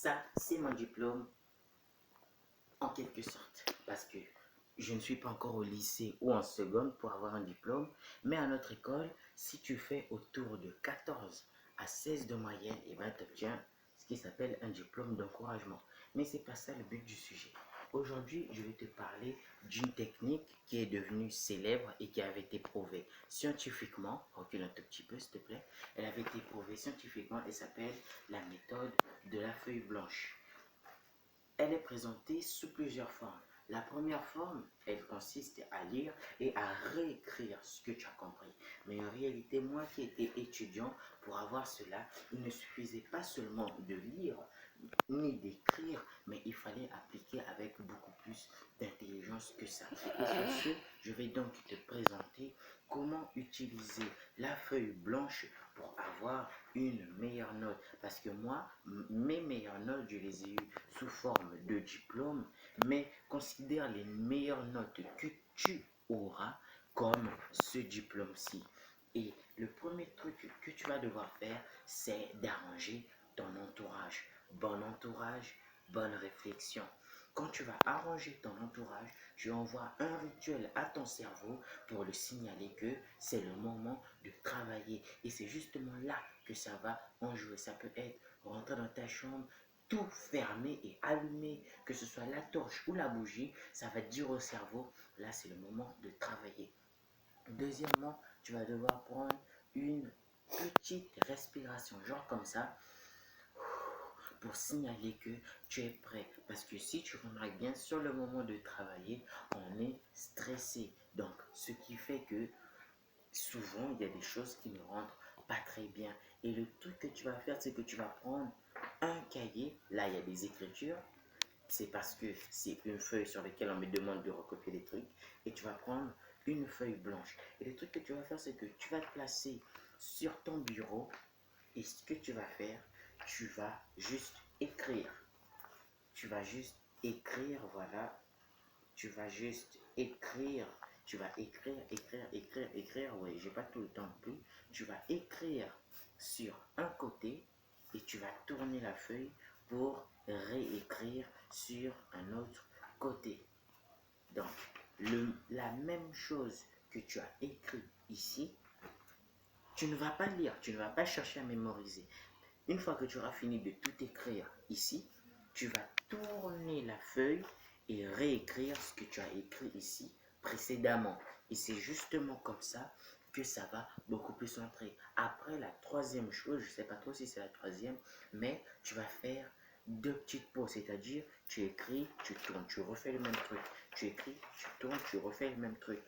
ça, c'est mon diplôme en quelque sorte. Parce que je ne suis pas encore au lycée ou en seconde pour avoir un diplôme. Mais à notre école, si tu fais autour de 14 à 16 de moyenne, et ben tu obtiens ce qui s'appelle un diplôme d'encouragement. Mais c'est pas ça le but du sujet. Aujourd'hui, je vais te parler d'une technique qui est devenue célèbre et qui avait été prouvée scientifiquement. Recule un tout petit peu, s'il te plaît. Elle avait été prouvée scientifiquement et s'appelle la méthode de la feuille blanche. Elle est présentée sous plusieurs formes. La première forme, elle consiste à lire et à réécrire ce que tu as compris. Mais en réalité, moi qui étais étudiant, pour avoir cela, il ne suffisait pas seulement de lire ni d'écrire, mais il fallait appliquer avec beaucoup plus d'intelligence que ça. Et sur ce, je vais donc te présenter comment utiliser la feuille blanche pour avoir une meilleure note. Parce que moi, mes meilleures notes, je les ai eues sous forme de diplôme, mais considère les meilleures notes que tu auras comme ce diplôme-ci. Et le premier truc que tu vas devoir faire, c'est d'arranger ton entourage. Bon entourage, bonne réflexion. Quand tu vas arranger ton entourage, tu envoies un rituel à ton cerveau pour le signaler que c'est le moment de travailler. Et c'est justement là que ça va en jouer. Ça peut être rentrer dans ta chambre, tout fermer et allumer, que ce soit la torche ou la bougie, ça va dire au cerveau, là c'est le moment de travailler. Deuxièmement, tu vas devoir prendre une petite respiration, genre comme ça, pour signaler que tu es prêt. Parce que si tu remarques bien, sur le moment de travailler, on est stressé. Donc, ce qui fait que souvent, il y a des choses qui ne rentrent pas très bien. Et le truc que tu vas faire, c'est que tu vas prendre un cahier. Là, il y a des écritures. C'est parce que c'est une feuille sur laquelle on me demande de recopier des trucs. Et tu vas prendre une feuille blanche. Et le truc que tu vas faire, c'est que tu vas te placer sur ton bureau. Et ce que tu vas faire, tu vas juste écrire. Tu vas juste écrire, voilà. Tu vas juste écrire. Tu vas écrire. Ouais, j'ai pas tout le temps plus. Tu vas écrire sur un côté et tu vas tourner la feuille pour réécrire sur un autre côté. Donc, la même chose que tu as écrit ici, tu ne vas pas lire, tu ne vas pas chercher à mémoriser. Une fois que tu auras fini de tout écrire ici, tu vas tourner la feuille et réécrire ce que tu as écrit ici précédemment. Et c'est justement comme ça que ça va beaucoup plus entrer. Après, la troisième chose, je ne sais pas trop si c'est la troisième, mais tu vas faire deux petites pauses, c'est-à-dire tu écris, tu tournes, tu refais le même truc. Tu écris, tu tournes, tu refais le même truc.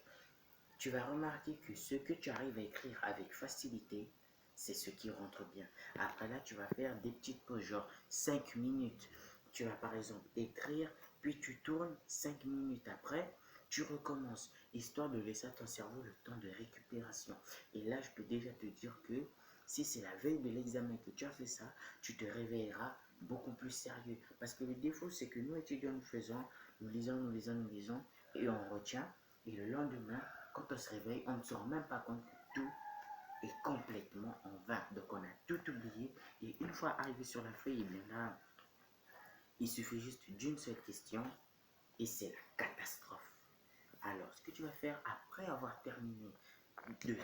Tu vas remarquer que ce que tu arrives à écrire avec facilité, c'est ce qui rentre bien. Après là, tu vas faire des petites pauses, genre 5 minutes. Tu vas par exemple écrire, puis tu tournes 5 minutes après, tu recommences, histoire de laisser à ton cerveau le temps de récupération. Et là, je peux déjà te dire que si c'est la veille de l'examen que tu as fait ça, tu te réveilleras beaucoup plus sérieux. Parce que le défaut, c'est que nous étudiants, nous lisons, et on retient. Et le lendemain, quand on se réveille, on ne se rend même pas compte que tout est complètement en vain. Donc on a tout oublié. Et une fois arrivé sur la feuille, eh bien là, il suffit juste d'une seule question et c'est la catastrophe. Alors, ce que tu vas faire après avoir terminé de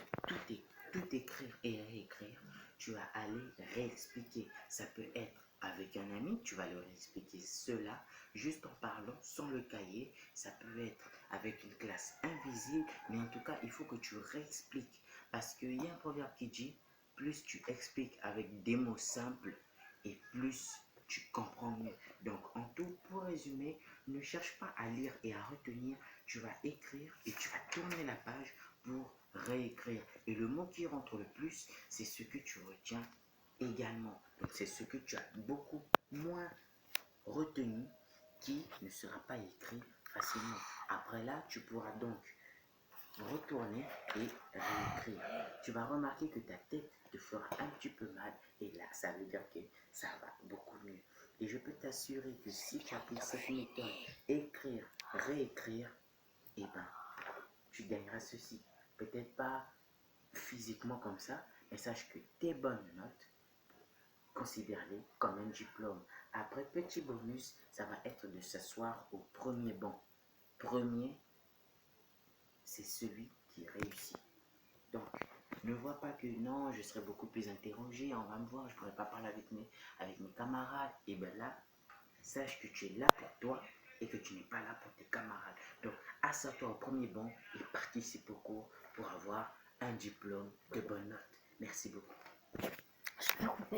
tout écrire et réécrire, tu vas aller réexpliquer. Ça peut être avec un ami, tu vas leur expliquer cela juste en parlant sans le cahier. Ça peut être avec une classe invisible, mais en tout cas, il faut que tu réexpliques. Parce qu'il y a un proverbe qui dit, plus tu expliques avec des mots simples et plus tu comprends mieux. Donc, en tout, pour résumer, ne cherche pas à lire et à retenir. Tu vas écrire et tu vas tourner la page pour réécrire. Et le mot qui rentre le plus, c'est ce que tu retiens également. Donc, c'est ce que tu as beaucoup moins retenu qui ne sera pas écrit facilement. Après là, tu pourras donc retourner et réécrire. Tu vas remarquer que ta tête te fera un petit peu mal et là, ça veut dire que ça va beaucoup mieux. Et je peux t'assurer que si tu appliques cette méthode, écrire, réécrire, eh ben, tu gagneras ceci. Peut-être pas physiquement comme ça, mais sache que tes bonnes notes considère-les comme un diplôme. Après, petit bonus, ça va être de s'asseoir au premier banc. Premier, c'est celui qui réussit. Donc, ne vois pas que non, je serai beaucoup plus interrogé, on va me voir, je ne pourrai pas parler avec mes camarades. Et bien là, sache que tu es là pour toi et que tu n'es pas là pour tes camarades. Donc, assois-toi au premier banc et participe au cours pour avoir un diplôme de bonne note. Merci beaucoup. Je peux couper.